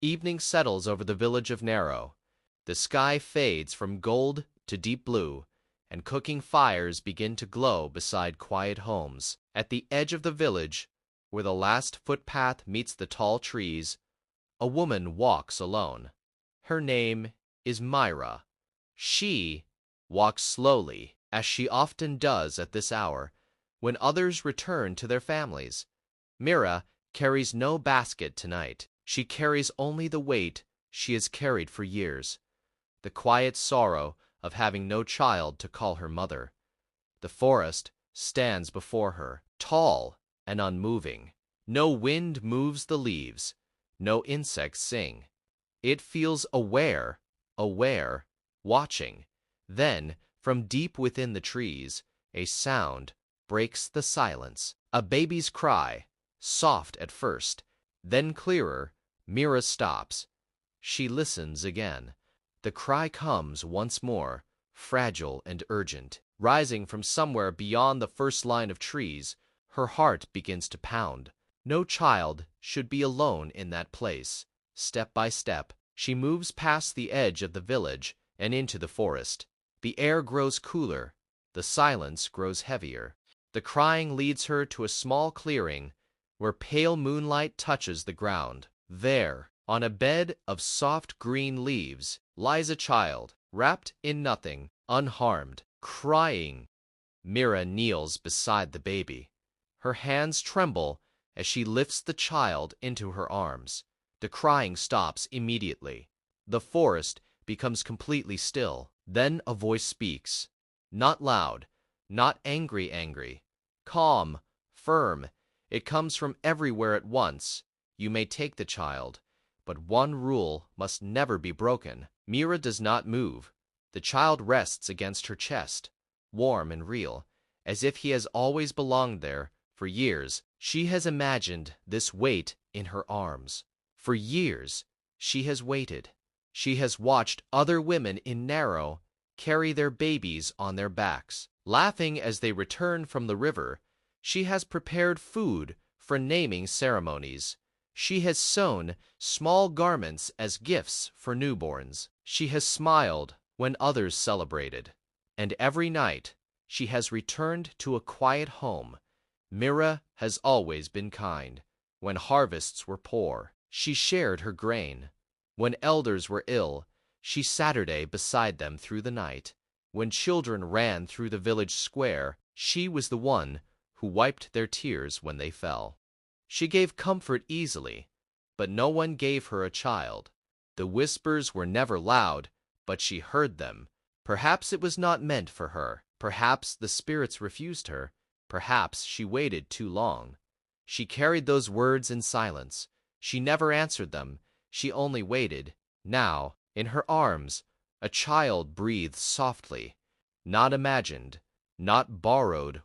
Evening settles over the village of Narrow. The sky fades from gold to deep blue, and cooking fires begin to glow beside quiet homes. At the edge of the village, where the last footpath meets the tall trees, a woman walks alone. Her name is Mira. She walks slowly, as she often does at this hour, when others return to their families. Mira carries no basket tonight. She carries only the weight she has carried for years, the quiet sorrow of having no child to call her mother. The forest stands before her, tall and unmoving. No wind moves the leaves, no insects sing. It feels aware, watching. Then, from deep within the trees, a sound breaks the silence. A baby's cry, soft at first, then clearer. Mira stops. She listens again. The cry comes once more, fragile and urgent. Rising from somewhere beyond the first line of trees, her heart begins to pound. No child should be alone in that place. Step by step, she moves past the edge of the village and into the forest. The air grows cooler. The silence grows heavier. The crying leads her to a small clearing where pale moonlight touches the ground. There, on a bed of soft green leaves, lies a child, wrapped in nothing, unharmed, crying. Mira kneels beside the baby. Her hands tremble as she lifts the child into her arms. The crying stops immediately. The forest becomes completely still. Then a voice speaks. Not loud, not angry. Calm, firm. It comes from everywhere at once. You may take the child, but one rule must never be broken. Mira does not move. The child rests against her chest, warm and real, as if he has always belonged there. For years, she has imagined this weight in her arms. For years, she has waited. She has watched other women in Narrow carry their babies on their backs. Laughing as they return from the river, she has prepared food for naming ceremonies. She has sewn small garments as gifts for newborns. She has smiled when others celebrated. And every night, she has returned to a quiet home. Mira has always been kind. When harvests were poor, she shared her grain. When elders were ill, she Saturday beside them through the night. When children ran through the village square, she was the one who wiped their tears when they fell. She gave comfort easily, but no one gave her a child. The whispers were never loud, but she heard them. Perhaps it was not meant for her. Perhaps the spirits refused her. Perhaps she waited too long. She carried those words in silence. She never answered them. She only waited. Now, in her arms, a child breathed softly. Not imagined, not borrowed,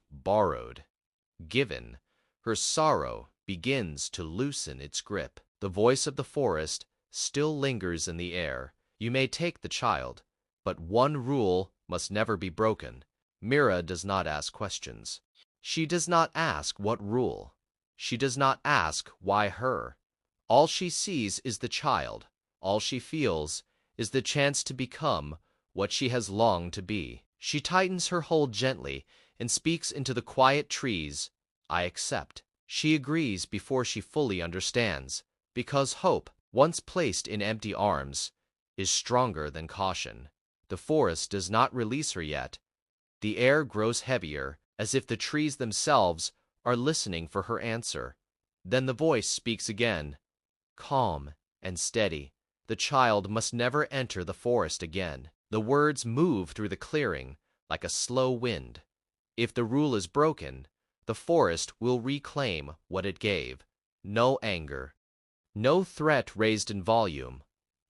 given. Her sorrow begins to loosen its grip. The voice of the forest still lingers in the air. You may take the child, but one rule must never be broken. Mira does not ask questions. She does not ask what rule. She does not ask why her. All she sees is the child. All she feels is the chance to become what she has longed to be. She tightens her hold gently and speaks into the quiet trees. I accept. She agrees before she fully understands, because hope, once placed in empty arms, is stronger than caution. The forest does not release her yet. The air grows heavier, as if the trees themselves are listening for her answer. Then the voice speaks again, calm and steady. The child must never enter the forest again. The words move through the clearing like a slow wind. If the rule is broken, the forest will reclaim what it gave. No anger, no threat raised in volume,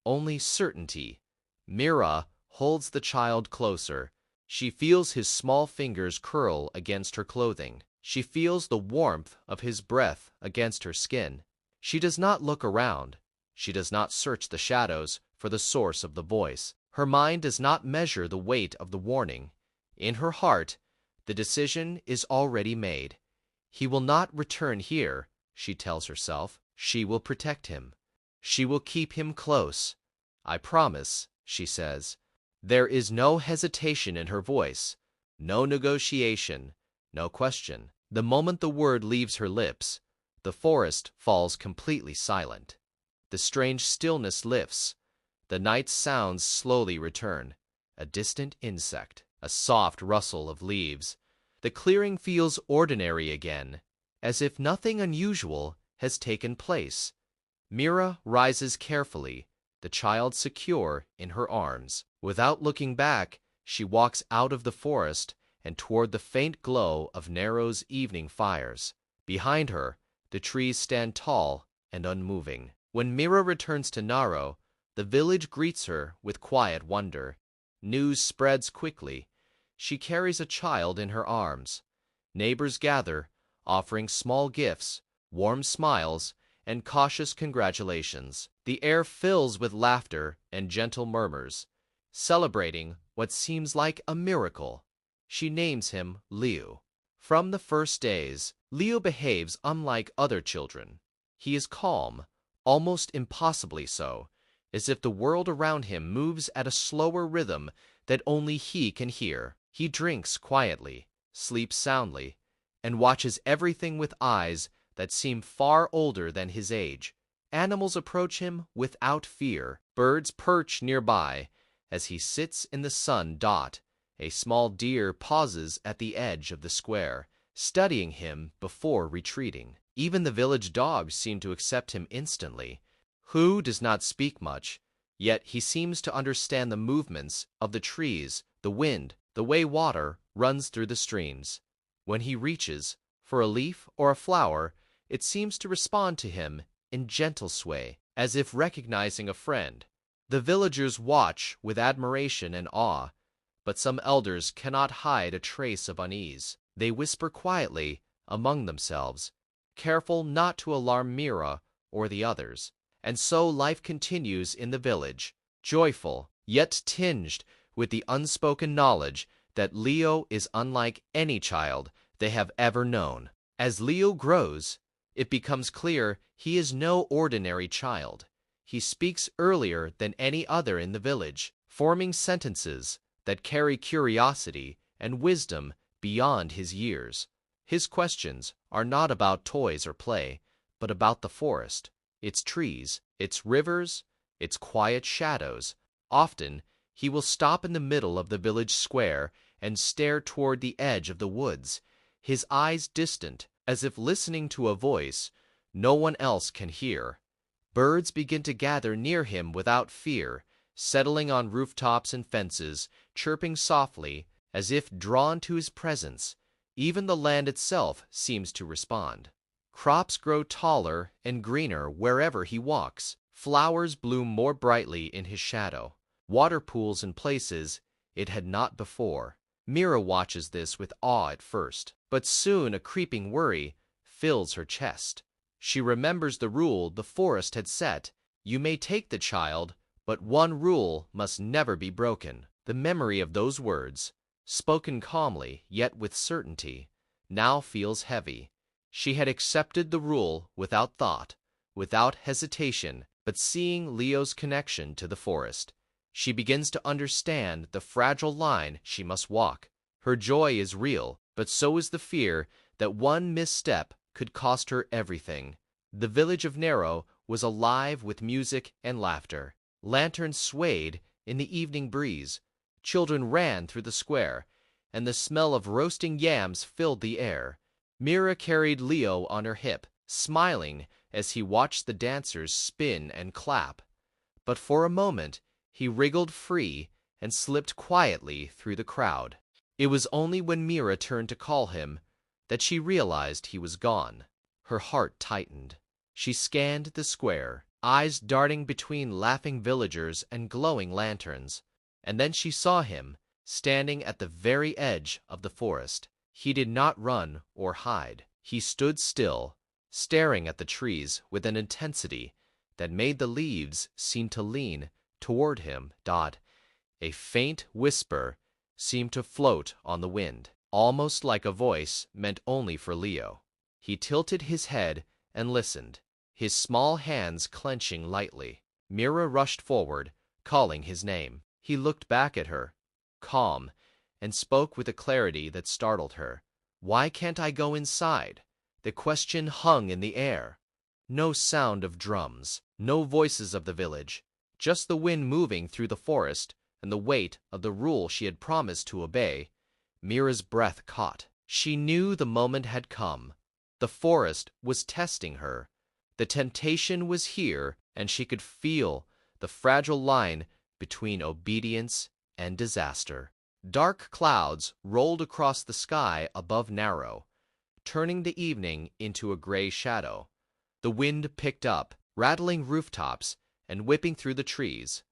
only certainty. Mira holds the child closer. She feels his small fingers curl against her clothing. She feels the warmth of his breath against her skin. She does not look around. She does not search the shadows for the source of the voice. Her mind does not measure the weight of the warning. In her heart, the decision is already made. He will not return here, she tells herself. She will protect him. She will keep him close. I promise, she says. There is no hesitation in her voice, no negotiation, no question. The moment the word leaves her lips, the forest falls completely silent. The strange stillness lifts. The night's sounds slowly return. A distant insect, a soft rustle of leaves. The clearing feels ordinary again, as if nothing unusual has taken place. Mira rises carefully, the child secure in her arms. Without looking back, she walks out of the forest and toward the faint glow of Naro's evening fires. Behind her, the trees stand tall and unmoving. When Mira returns to Naro, the village greets her with quiet wonder. News spreads quickly. She carries a child in her arms. Neighbors gather, offering small gifts, warm smiles, and cautious congratulations. The air fills with laughter and gentle murmurs, celebrating what seems like a miracle. She names him Leo. From the first days, Leo behaves unlike other children. He is calm, almost impossibly so, as if the world around him moves at a slower rhythm that only he can hear. He drinks quietly, sleeps soundly, and watches everything with eyes that seem far older than his age. Animals approach him without fear. Birds perch nearby as he sits in the sun. A small deer pauses at the edge of the square, studying him before retreating. Even the village dogs seem to accept him instantly. Hu does not speak much, yet he seems to understand the movements of the trees, the wind, the way water runs through the streams. When he reaches for a leaf or a flower, it seems to respond to him in gentle sway, as if recognizing a friend. The villagers watch with admiration and awe, but some elders cannot hide a trace of unease. They whisper quietly among themselves, careful not to alarm Mira or the others. And so life continues in the village, joyful, yet tinged with the unspoken knowledge that Leo is unlike any child they have ever known. As Leo grows, it becomes clear he is no ordinary child. He speaks earlier than any other in the village, forming sentences that carry curiosity and wisdom beyond his years. His questions are not about toys or play, but about the forest, its trees, its rivers, its quiet shadows. Often he will stop in the middle of the village square and stare toward the edge of the woods, his eyes distant, as if listening to a voice no one else can hear. Birds begin to gather near him without fear, settling on rooftops and fences, chirping softly as if drawn to his presence. Even the land itself seems to respond. Crops grow taller and greener wherever he walks. Flowers bloom more brightly in his shadow. Water pools in places it had not before. Mira watches this with awe at first, but soon a creeping worry fills her chest. She remembers the rule the forest had set. You may take the child, but one rule must never be broken. The memory of those words, spoken calmly yet with certainty, now feels heavy. She had accepted the rule without thought, without hesitation, but seeing Leo's connection to the forest, she begins to understand the fragile line she must walk. Her joy is real, but so is the fear that one misstep could cost her everything. The village of Naro was alive with music and laughter. Lanterns swayed in the evening breeze. Children ran through the square, and the smell of roasting yams filled the air. Mira carried Leo on her hip, smiling as he watched the dancers spin and clap. But for a moment he wriggled free and slipped quietly through the crowd. It was only when Mira turned to call him that she realized he was gone. Her heart tightened. She scanned the square, eyes darting between laughing villagers and glowing lanterns, and then she saw him, standing at the very edge of the forest. He did not run or hide. He stood still, staring at the trees with an intensity that made the leaves seem to lean toward him. A faint whisper seemed to float on the wind, almost like a voice meant only for Leo. He tilted his head and listened. his small hands clenching lightly. Mira rushed forward, calling his name. He looked back at her, calm, and spoke with a clarity that startled her. "Why can't I go inside?" The question hung in the air. No sound of drums, no voices of the village, just the wind moving through the forest and the weight of the rule she had promised to obey. Mira's breath caught. She knew the moment had come. The forest was testing her. The temptation was here, and she could feel the fragile line between obedience and disaster. Dark clouds rolled across the sky above Narrow, turning the evening into a gray shadow. The wind picked up, rattling rooftops and whipping through the trees.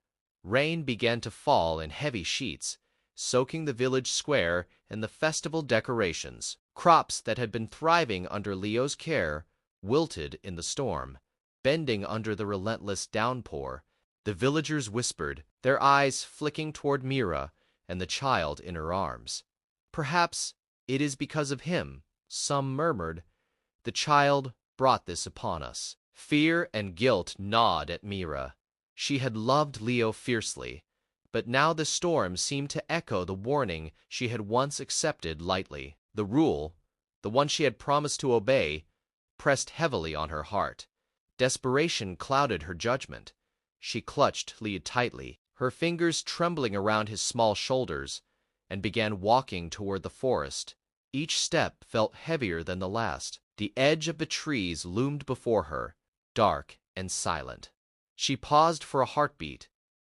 Rain began to fall in heavy sheets, soaking the village square and the festival decorations. Crops that had been thriving under Leo's care wilted in the storm, bending under the relentless downpour. The villagers whispered, their eyes flicking toward Mira and the child in her arms. "Perhaps it is because of him," some murmured. "The child brought this upon us." Fear and guilt gnawed at Mira. She had loved Leo fiercely, but now the storm seemed to echo the warning she had once accepted lightly. The rule, the one she had promised to obey, pressed heavily on her heart. Desperation clouded her judgment. She clutched Leo tightly, her fingers trembling around his small shoulders, and began walking toward the forest. Each step felt heavier than the last. The edge of the trees loomed before her, dark and silent. She paused for a heartbeat,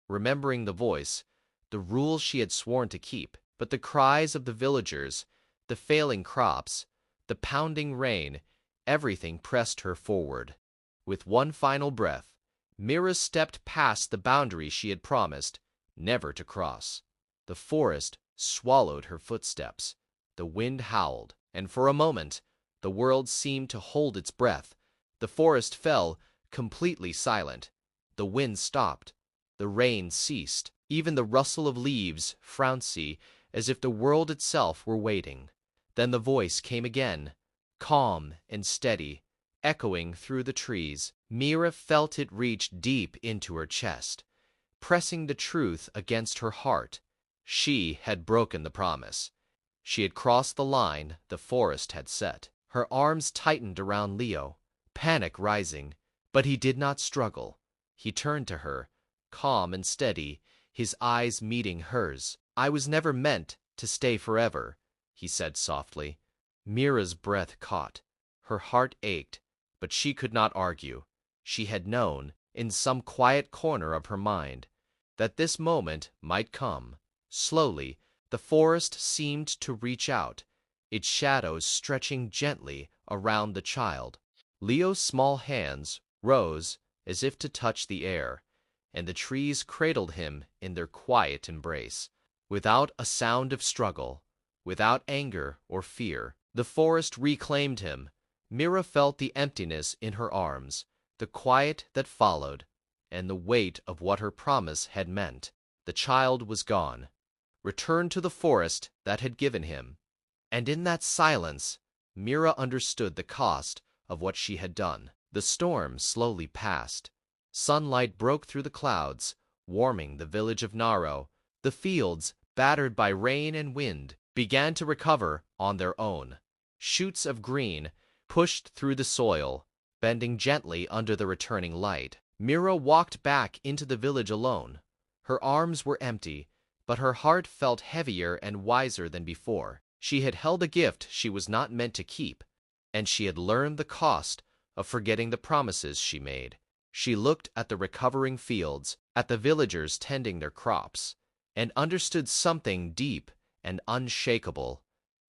remembering the voice, the rules she had sworn to keep. But the cries of the villagers, the failing crops, the pounding rain, everything pressed her forward. With one final breath, Mira stepped past the boundary she had promised never to cross. The forest swallowed her footsteps. The wind howled, and for a moment the world seemed to hold its breath. The forest fell, completely silent. The wind stopped. The rain ceased. Even the rustle of leaves flouncy, as if the world itself were waiting. Then the voice came again, calm and steady, echoing through the trees. Mira felt it reach deep into her chest, pressing the truth against her heart. She had broken the promise. She had crossed the line the forest had set. Her arms tightened around Leo, panic rising, but he did not struggle. He turned to her, calm and steady, his eyes meeting hers. "I was never meant to stay forever," he said softly. Mira's breath caught. Her heart ached, but she could not argue. She had known, in some quiet corner of her mind, that this moment might come. Slowly, the forest seemed to reach out, its shadows stretching gently around the child. Leo's small hands rose as if to touch the air, and the trees cradled him in their quiet embrace. Without a sound of struggle, without anger or fear, the forest reclaimed him. Mira felt the emptiness in her arms, the quiet that followed, and the weight of what her promise had meant. The child was gone, returned to the forest that had given him. And in that silence, Mira understood the cost of what she had done. The storm slowly passed. Sunlight broke through the clouds, warming the village of Narrow. The fields, battered by rain and wind, began to recover on their own. Shoots of green pushed through the soil, bending gently under the returning light. Mira walked back into the village alone. Her arms were empty, but her heart felt heavier and wiser than before. She had held a gift she was not meant to keep, and she had learned the cost of forgetting the promises she made. She looked at the recovering fields, at the villagers tending their crops, and understood something deep and unshakable.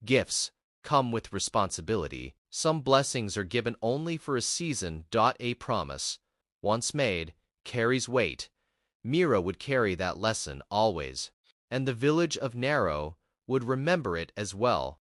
Gifts come with responsibility. Some blessings are given only for a season. A promise, once made, carries weight. Mira would carry that lesson always, and the village of Narrow would remember it as well.